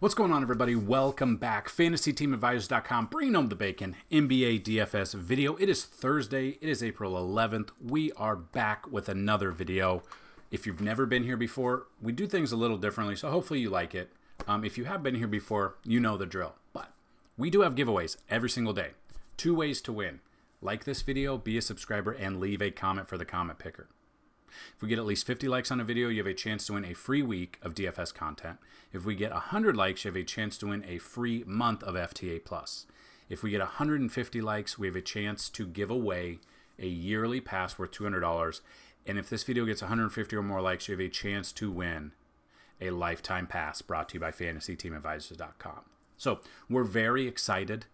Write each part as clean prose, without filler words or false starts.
What's going on, everybody? Welcome back. FantasyTeamAdvisors.com, bringing home the bacon. NBA DFS video. It is Thursday. It is April 11th. We are back with another video. If you've never been here before, we do things a little differently, so hopefully you like it. If you have been here before, you know the drill. But we do have giveaways every single day. 2 ways to win. Like this video, be a subscriber, and leave a comment for the comment picker. If we get at least 50 likes on a video, you have a chance to win a free week of DFS content. If we get 100 likes, you have a chance to win a free month of FTA+. If we get 150 likes, we have a chance to give away a yearly pass worth $200. And if this video gets 150 or more likes, you have a chance to win a lifetime pass brought to you by FantasyTeamAdvisors.com. So we're very excited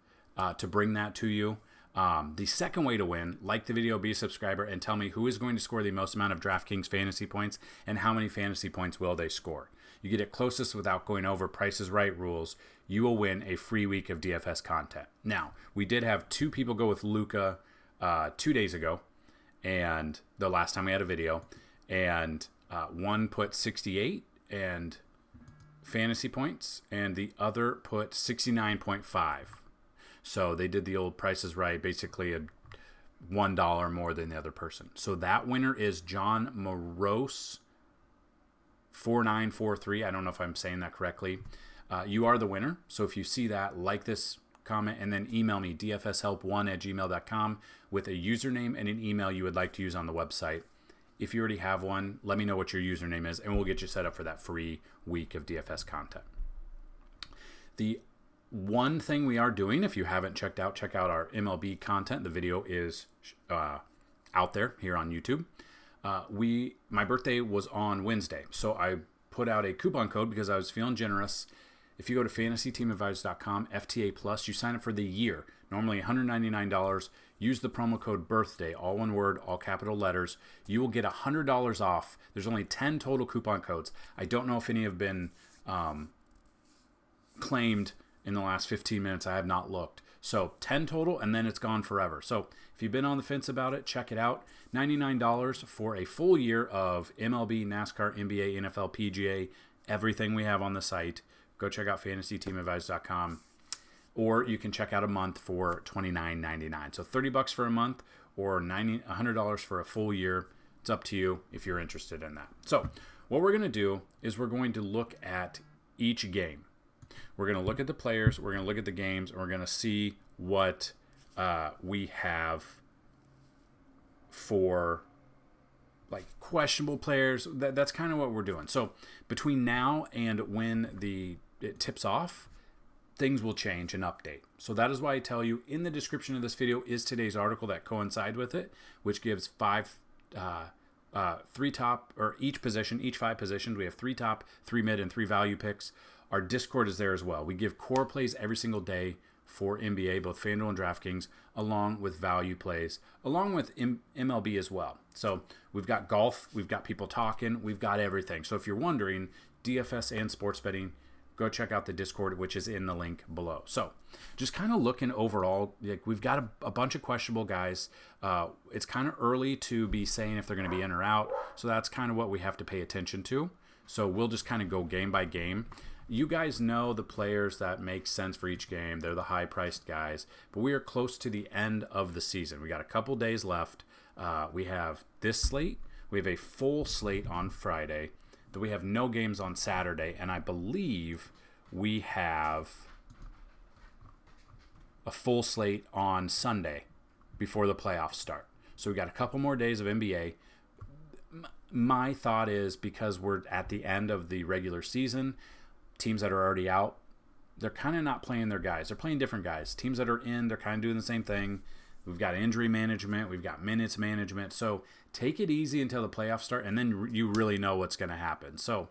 to bring that to you. The second way to win, like the video, be a subscriber, and tell me who is going to score the most amount of DraftKings fantasy points and how many fantasy points will they score. You get it closest without going over Price is Right rules. You will win a free week of DFS content. Now, we did have 2 people go with Luka 2 days ago, and the last time we had a video, and one put 68 and fantasy points, and the other put 69.5. So they did the old Price is Right, basically a $1 more than the other person. So that winner is John Morose 4943. I don't know if I'm saying that correctly. You are the winner. So if you see that, like this comment and then email me dfshelp1@gmail.com with a username and an email you would like to use on the website. If you already have one, let me know what your username is and we'll get you set up for that free week of DFS content. The one thing we are doing, if you haven't check out our MLB content. The video is out there here on YouTube. My birthday was on Wednesday, so I put out a coupon code because I was feeling generous. If you go to FantasyTeamAdvisors.com, FTA+, you sign up for the year, normally $199. Use the promo code BIRTHDAY, all one word, all capital letters. You will get $100 off. There's only 10 total coupon codes. I don't know if any have been claimed in the last 15 minutes. I have not looked. So 10 total, and then it's gone forever. So if you've been on the fence about it, check it out. $99 for a full year of MLB, NASCAR, NBA, NFL, PGA, everything we have on the site. Go check out FantasyTeamAdvisors.com. Or you can check out a month for $29.99. So $30 for a month or $100 for a full year. It's up to you if you're interested in that. So what we're going to do is we're going to look at each game. We're going to look at the players, we're going to look at the games, and we're going to see what we have for like questionable players. That's kind of what we're doing. So between now and when it tips off, things will change and update. So that is why I tell you in the description of this video is today's article that coincide with it, which gives 3 top, or each 5 positions. We have 3 top, 3 mid, and 3 value picks. Our Discord is there as well. We give core plays every single day for NBA, both Fanduel and DraftKings, along with value plays, along with MLB as well. So we've got golf, we've got people talking, we've got everything. So if you're wondering, DFS and sports betting, go check out the Discord, which is in the link below. So just kind of looking overall, like we've got a bunch of questionable guys. It's kind of early to be saying if they're going to be in or out. So that's kind of what we have to pay attention to. So we'll just kind of go game by game. You guys know the players that make sense for each game. They're the high-priced guys. But we are close to the end of the season. We got a couple days left. We have this slate. We have a full slate on Friday. Then we have no games on Saturday. And I believe we have a full slate on Sunday before the playoffs start. So we got a couple more days of NBA. My thought is because we're at the end of the regular season, teams that are already out, they're kind of not playing their guys. They're playing different guys. Teams that are in, they're kind of doing the same thing. We've got injury management. We've got minutes management. So take it easy until the playoffs start, and then you really know what's going to happen. So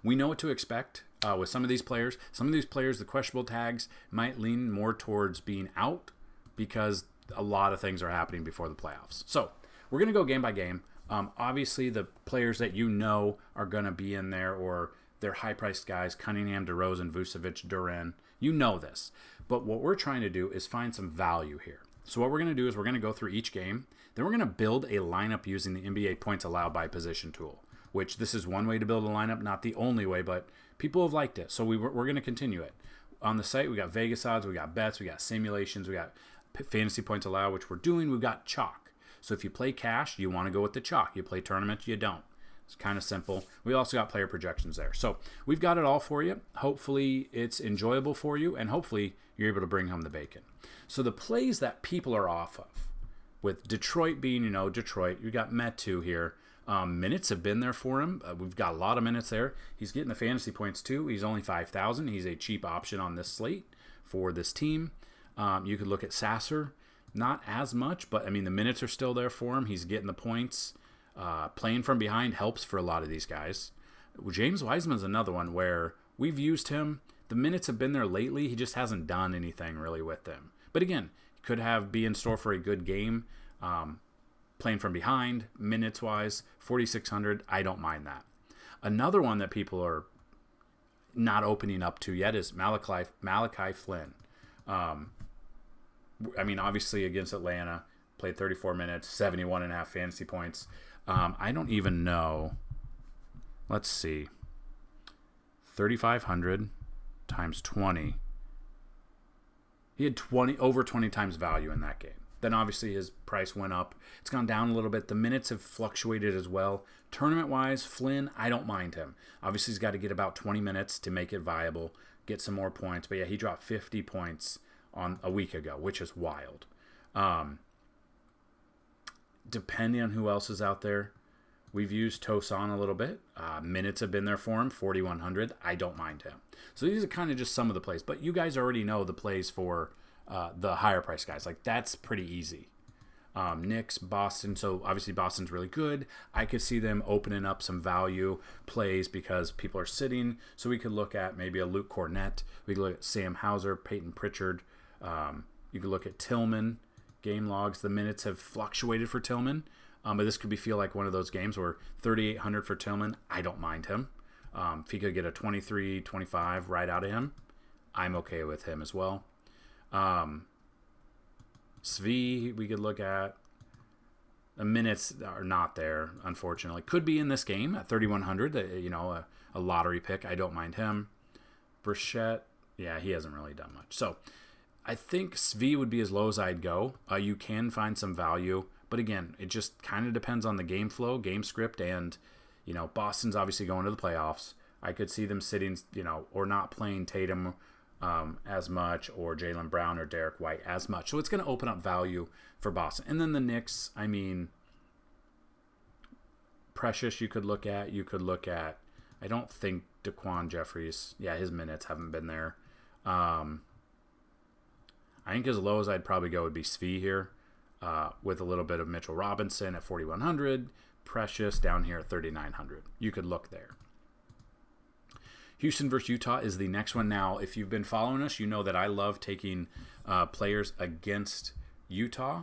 we know what to expect with some of these players. Some of these players, the questionable tags might lean more towards being out because a lot of things are happening before the playoffs. So we're going to go game by game. Obviously, the players that you know are going to be in there, or they're high-priced guys, Cunningham, DeRozan, Vucevic, Duren. You know this. But what we're trying to do is find some value here. So what we're going to do is we're going to go through each game. Then we're going to build a lineup using the NBA points allowed by position tool, which this is one way to build a lineup, not the only way, but People have liked it, so we're going to continue it. On the site, we got Vegas odds, we got bets, we got simulations, we got fantasy points allowed, which we're doing. We've got chalk. So if you play cash, you want to go with the chalk. You play tournaments, you don't. It's kind of simple. We also got player projections there. So we've got it all for you. Hopefully it's enjoyable for you, and hopefully you're able to bring home the bacon. So the plays that people are off of, with Detroit being, Detroit, you got Metu here. Minutes have been there for him. We've got a lot of minutes there. He's getting the fantasy points too. He's only 5,000. He's a cheap option on this slate for this team. You could look at Sasser. Not as much, but, the minutes are still there for him. He's getting the points. Playing from behind helps for a lot of these guys. James Wiseman's another one where we've used him. The minutes have been there lately. He just hasn't done anything really with them. But again, he could be in store for a good game. Playing from behind, minutes-wise, 4,600. I don't mind that. Another one that people are not opening up to yet is Malachi Flynn. Obviously against Atlanta, played 34 minutes, 71.5 fantasy points. I don't even know. Let's see. 3,500 times 20. He had over 20 times value in that game. Then obviously his price went up. It's gone down a little bit. The minutes have fluctuated as well. Tournament-wise, Flynn, I don't mind him. Obviously he's got to get about 20 minutes to make it viable, get some more points. But yeah, he dropped 50 points on a week ago, which is wild. Depending on who else is out there, we've used Tosan a little bit. Minutes have been there for him, 4,100. I don't mind him. So these are kind of just some of the plays. But you guys already know the plays for the higher price guys. Like, that's pretty easy. Knicks, Boston. So obviously Boston's really good. I could see them opening up some value plays because people are sitting. So we could look at maybe a Luke Cornett. We could look at Sam Hauser, Peyton Pritchard. You could look at Tillman. Game logs, the minutes have fluctuated for Tillman, but this could feel like one of those games where 3,800 for Tillman, I don't mind him. If he could get a 23, 25 right out of him, I'm okay with him as well. Svi, we could look at. The minutes are not there, unfortunately. Could be in this game at 3,100, a lottery pick. I don't mind him. Brissett, yeah, he hasn't really done much. So I think Svi would be as low as I'd go. You can find some value, but again, it just kind of depends on the game flow, game script, and, Boston's obviously going to the playoffs. I could see them sitting, or not playing Tatum as much, or Jaylen Brown or Derek White as much. So it's going to open up value for Boston. And then the Knicks, Precious you could look at. I don't think Daquan Jeffries, his minutes haven't been there. I think as low as I'd probably go would be Svi here, with a little bit of Mitchell Robinson at 4,100, Precious down here at 3,900. You could look there. Houston versus Utah is the next one. Now, if you've been following us, you know that I love taking players against Utah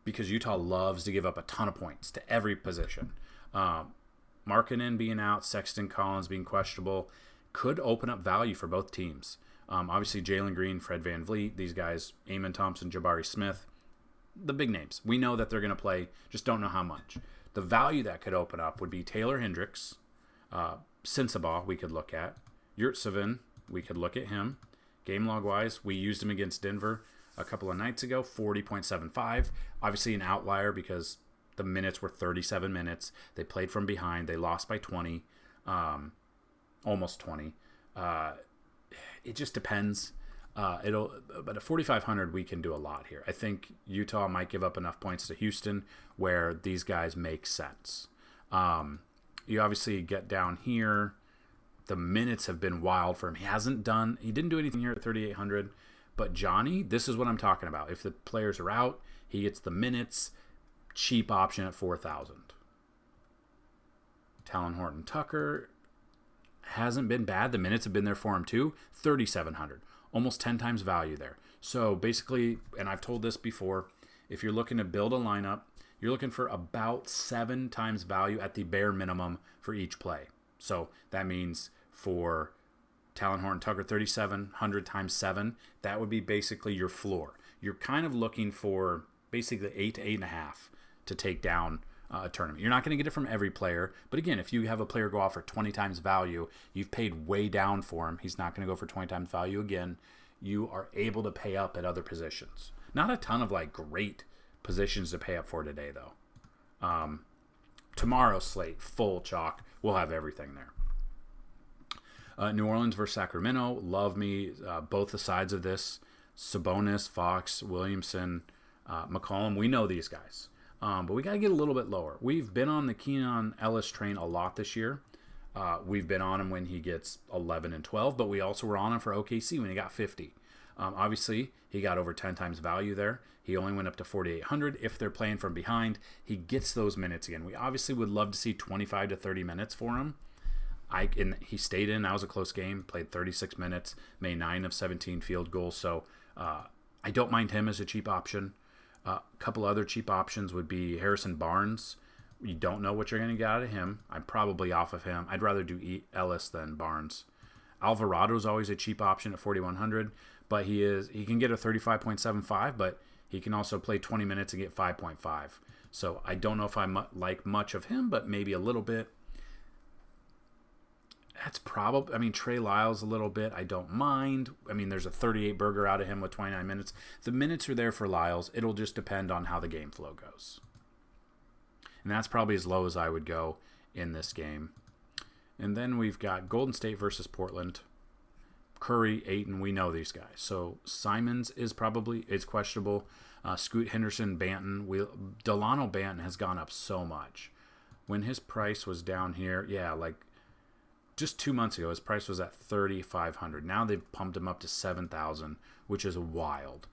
because Utah loves to give up a ton of points to every position. Markkanen being out, Sexton Collins being questionable could open up value for both teams. Obviously, Jalen Green, Fred VanVleet, these guys, Amon Thompson, Jabari Smith, the big names. We know that they're going to play, just don't know how much. The value that could open up would be Taylor Hendricks, Sensabaugh we could look at, Yurtseven, we could look at him. Game log-wise, we used him against Denver a couple of nights ago, 40.75. Obviously an outlier because the minutes were 37 minutes. They played from behind. They lost by 20, almost 20. It just depends. But at 4,500, we can do a lot here. I think Utah might give up enough points to Houston where these guys make sense. You obviously get down here. The minutes have been wild for him. He didn't do anything here at 3,800. But Johnny, this is what I'm talking about. If the players are out, he gets the minutes. Cheap option at 4,000. Talon Horton Tucker hasn't been bad. The minutes have been there for him too. 3,700. Almost 10 times value there. So basically, and I've told this before, if you're looking to build a lineup, you're looking for about 7 times value at the bare minimum for each play. So that means for Talon Horton Tucker, 3,700 times 7, that would be basically your floor. You're kind of looking for basically 8 to 8.5 to take down a tournament. You're not going to get it from every player, but again, if you have a player go off for 20 times value, you've paid way down for him. He's not going to go for 20 times value again. You are able to pay up at other positions. Not a ton of like great positions to pay up for today, though. Tomorrow's slate, full chalk. We'll have everything there. New Orleans versus Sacramento. Love me both the sides of this. Sabonis, Fox, Williamson, McCollum. We know these guys. But we got to get a little bit lower. We've been on the Keenan Ellis train a lot this year. We've been on him when he gets 11 and 12, but we also were on him for OKC when he got 50. Obviously, he got over 10 times value there. He only went up to 4,800. If they're playing from behind, he gets those minutes again. We obviously would love to see 25 to 30 minutes for him. He stayed in. That was a close game. Played 36 minutes, made 9 of 17 field goals. So I don't mind him as a cheap option. A couple other cheap options would be Harrison Barnes. You don't know what you're going to get out of him. I'm probably off of him. I'd rather do Ellis than Barnes. Alvarado is always a cheap option at 4,100, but he can get a 35.75, but he can also play 20 minutes and get 5.5. So I don't know if I like much of him, but maybe a little bit. That's probably, Trey Lyles a little bit. I don't mind. There's a 38 burger out of him with 29 minutes. The minutes are there for Lyles. It'll just depend on how the game flow goes. And that's probably as low as I would go in this game. And then we've got Golden State versus Portland. Curry, Ayton, we know these guys. So Simons is questionable. Scoot Henderson, Banton. Delano Banton has gone up so much. When his price was down here, just 2 months ago, his price was at $3,500. Now they've pumped him up to $7,000, which is wild.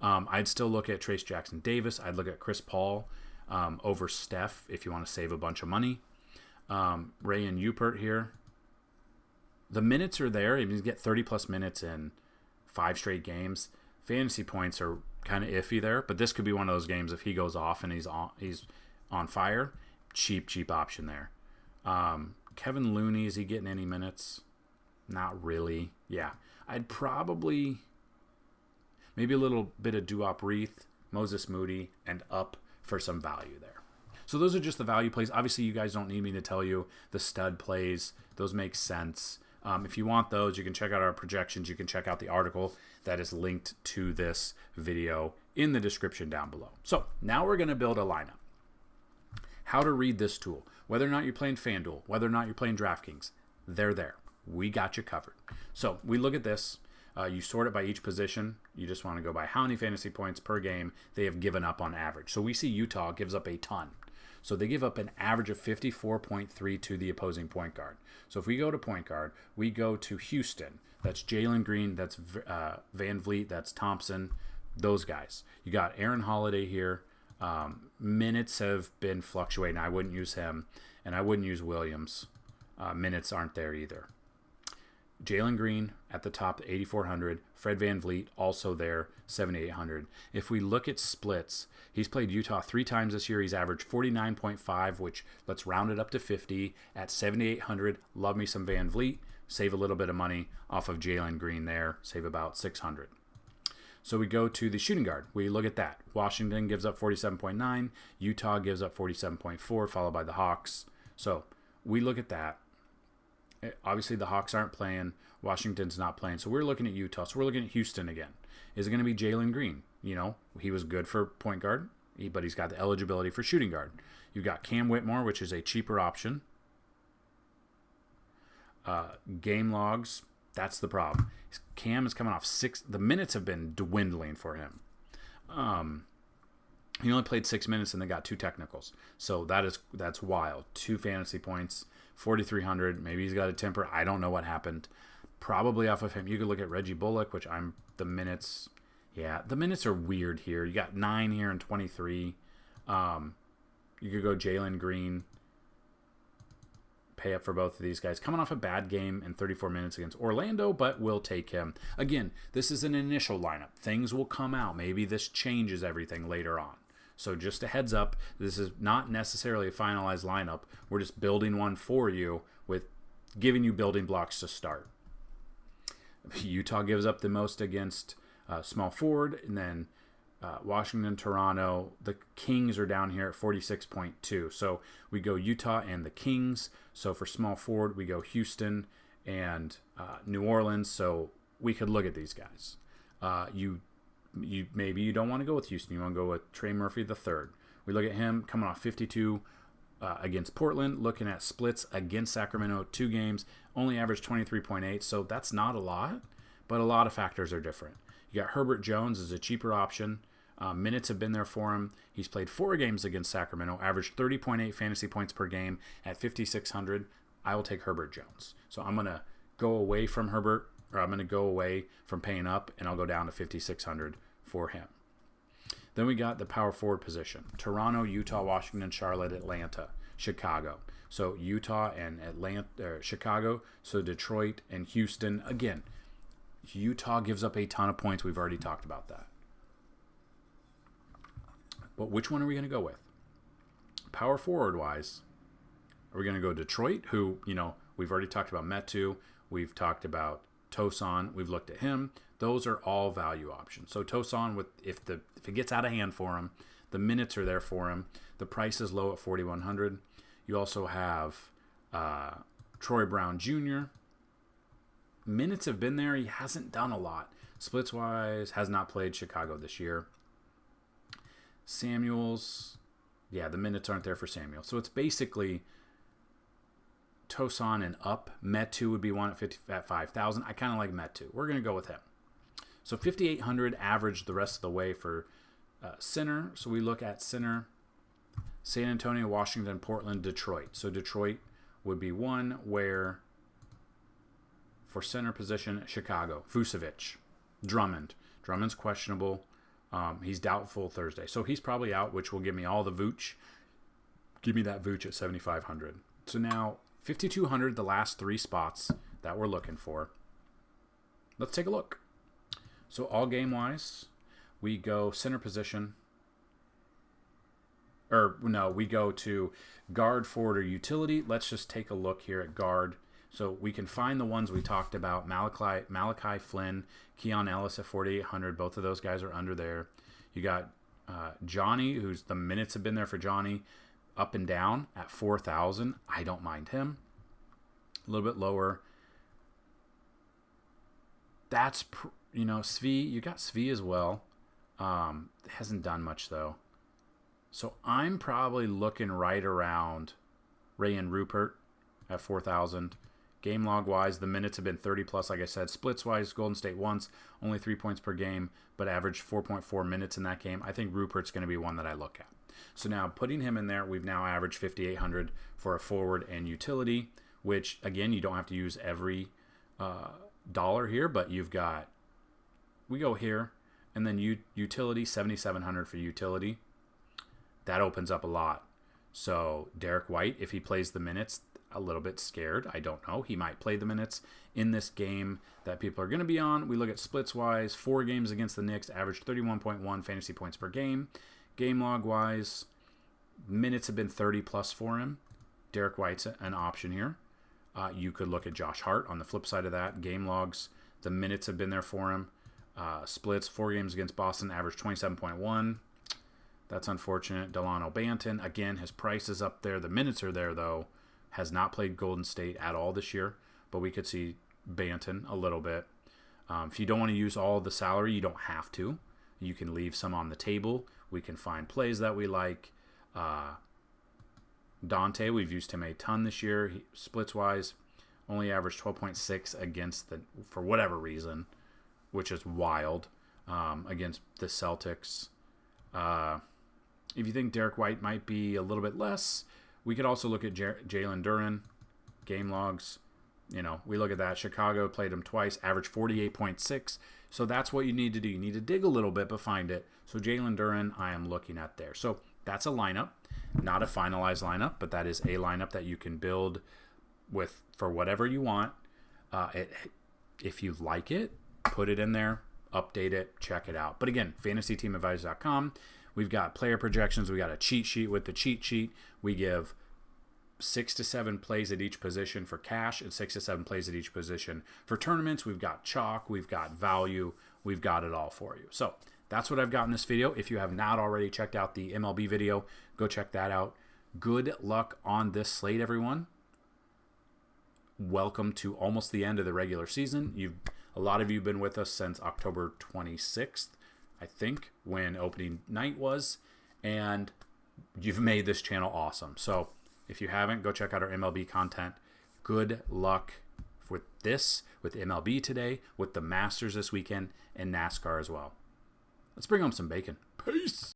I'd still look at Trace Jackson Davis. I'd look at Chris Paul over Steph if you want to save a bunch of money. Ray and Eupert here. The minutes are there. You get 30-plus minutes in 5 straight games. Fantasy points are kind of iffy there, but this could be one of those games if he goes off and he's on fire. Cheap option there. Kevin Looney, is he getting any minutes? Not really. Yeah. I'd probably maybe a little bit of Duop Reith, Moses Moody, and up for some value there. So those are just the value plays. Obviously, you guys don't need me to tell you the stud plays. Those make sense. If you want those, you can check out our projections. You can check out the article that is linked to this video in the description down below. So now we're going to build a lineup. How to read this tool. Whether or not you're playing Fanduel, whether or not you're playing DraftKings, they're there. We got you covered. So we look at this. You sort it by each position. You just want to go by how many fantasy points per game they have given up on average. So we see Utah gives up a ton. So they give up an average of 54.3 to the opposing point guard. So if we go to point guard, we go to Houston. That's Jalen Green. That's Van Vliet. That's Thompson. Those guys. You got Aaron Holiday here. Minutes have been fluctuating. I wouldn't use him, and I wouldn't use Williams. Minutes aren't there either. Jalen Green at the top, 8,400. Fred Van Vliet also there, 7,800. If we look at splits, he's played Utah 3 times this year. He's averaged 49.5, which let's round it up to 50 at 7,800. Love me some Van Vliet. Save a little bit of money off of Jalen Green there. Save about 600. So we go to the shooting guard. We look at that. Washington gives up 47.9. Utah gives up 47.4, followed by the Hawks. So we look at that. Obviously, the Hawks aren't playing. Washington's not playing. So we're looking at Utah. So we're looking at Houston again. Is it going to be Jalen Green? He was good for point guard, but he's got the eligibility for shooting guard. You've got Cam Whitmore, which is a cheaper option. Game logs, that's the problem. Cam is coming off 6. The minutes have been dwindling for him. He only played 6 minutes and they got 2 technicals. So that's wild. 2 fantasy points, 4,300. Maybe he's got a temper. I don't know what happened. Probably off of him. You could look at Reggie Bullock, the minutes. Yeah, the minutes are weird here. You got 9 here and 23. You could go Jalen Green. Pay up for both of these guys. Coming off a bad game in 34 minutes against Orlando, but we'll take him. Again, this is an initial lineup. Things will come out. Maybe this changes everything later on. So just a heads up, this is not necessarily a finalized lineup. We're just building one for you with giving you building blocks to start. Utah gives up the most against small forward, and then Washington, Toronto. The Kings are down here at 46.2. So we go Utah and the Kings. So for small forward, we go Houston and New Orleans. So we could look at these guys. You maybe you don't want to go with Houston. You want to go with Trey Murphy the third. We look at him coming off 52 against Portland. Looking at splits against Sacramento, 2 games, only averaged 23.8. So that's not a lot, but a lot of factors are different. You got Herbert Jones as a cheaper option. Minutes have been there for him. He's played 4 games against Sacramento, averaged 30.8 fantasy points per game at 5,600. I will take Herbert Jones. So I'm going to go away from Herbert, or I'm going to go away from paying up, and I'll go down to 5,600 for him. Then we got the power forward position. Toronto, Utah, Washington, Charlotte, Atlanta, Chicago. So Utah and Chicago. So Detroit and Houston. Again, Utah gives up a ton of points. We've already talked about that. But which one are we going to go with? Power forward-wise, are we going to go Detroit, who, we've already talked about Metu. We've talked about Tosan. We've looked at him. Those are all value options. So Tosan, if it gets out of hand for him, the minutes are there for him. The price is low at 4,100. You also have Troy Brown Jr. Minutes have been there. He hasn't done a lot. Splits-wise, has not played Chicago this year. Samuels, the minutes aren't there for Samuel. So it's basically Tosan and up. Metu would be one at 5,000. I kind of like Metu. We're going to go with him. So 5,800 average the rest of the way for center. So we look at center. San Antonio, Washington, Portland, Detroit. So Detroit would be one where for center position, Chicago. Vucevic. Drummond's questionable. He's doubtful Thursday. So he's probably out, which will give me all the Vooch. Give me that Vooch at 7,500. So now 5,200, the last 3 spots that we're looking for. Let's take a look. So all game-wise, we go center position. We go to guard, forward, or utility. Let's just take a look here at guard. So we can find the ones we talked about, Malachi Flynn, Keon Ellis at 4,800. Both of those guys are under there. You got Johnny, who's the minutes have been there for Johnny, up and down at 4,000. I don't mind him. A little bit lower. That's, Svi. You got Svi as well. Hasn't done much, though. So I'm probably looking right around Ray and Rupert at 4,000. Game log wise, the minutes have been 30 plus, like I said. Splits wise, Golden State once, only 3 points per game, but averaged 4.4 minutes in that game. I think Rupert's going to be one that I look at. So now putting him in there, we've now averaged 5,800 for a forward and utility, which again, you don't have to use every dollar here, but we go here, and then utility, 7,700 for utility. That opens up a lot. So Derek White, if he plays the minutes, a little bit scared. I don't know. He might play the minutes in this game that people are going to be on. We look at splits-wise. 4 games against the Knicks, averaged 31.1 fantasy points per game. Game log-wise, minutes have been 30-plus for him. Derek White's an option here. You could look at Josh Hart on the flip side of that. Game logs, the minutes have been there for him. Splits, 4 games against Boston, averaged 27.1. That's unfortunate. Delano Banton, again, his price is up there. The minutes are there, though. Has not played Golden State at all this year, but we could see Banton a little bit. If you don't want to use all of the salary, you don't have to. You can leave some on the table. We can find plays that we like. Dante, we've used him a ton this year. Splits-wise, only averaged 12.6 against for whatever reason, which is wild, against the Celtics. If you think Derek White might be a little bit less, we could also look at Jalen Duren, game logs. We look at that. Chicago played him twice, averaged 48.6. So that's what you need to do. You need to dig a little bit, but find it. So Jalen Duren, I am looking at there. So that's a lineup, not a finalized lineup, but that is a lineup that you can build with for whatever you want. If you like it, put it in there, update it, check it out. But again, FantasyTeamAdvisors.com. We've got player projections. We got a cheat sheet. With the cheat sheet, we give 6 to 7 plays at each position for cash and 6 to 7 plays at each position for tournaments. We've got chalk. We've got value. We've got it all for you. So that's what I've got in this video. If you have not already checked out the MLB video, go check that out. Good luck on this slate, everyone. Welcome to almost the end of the regular season. A lot of you have been with us since October 26th, I think, when opening night was, and you've made this channel awesome. So if you haven't, go check out our MLB content. Good luck with this, with MLB today, with the Masters this weekend, and NASCAR as well. Let's bring home some bacon. Peace.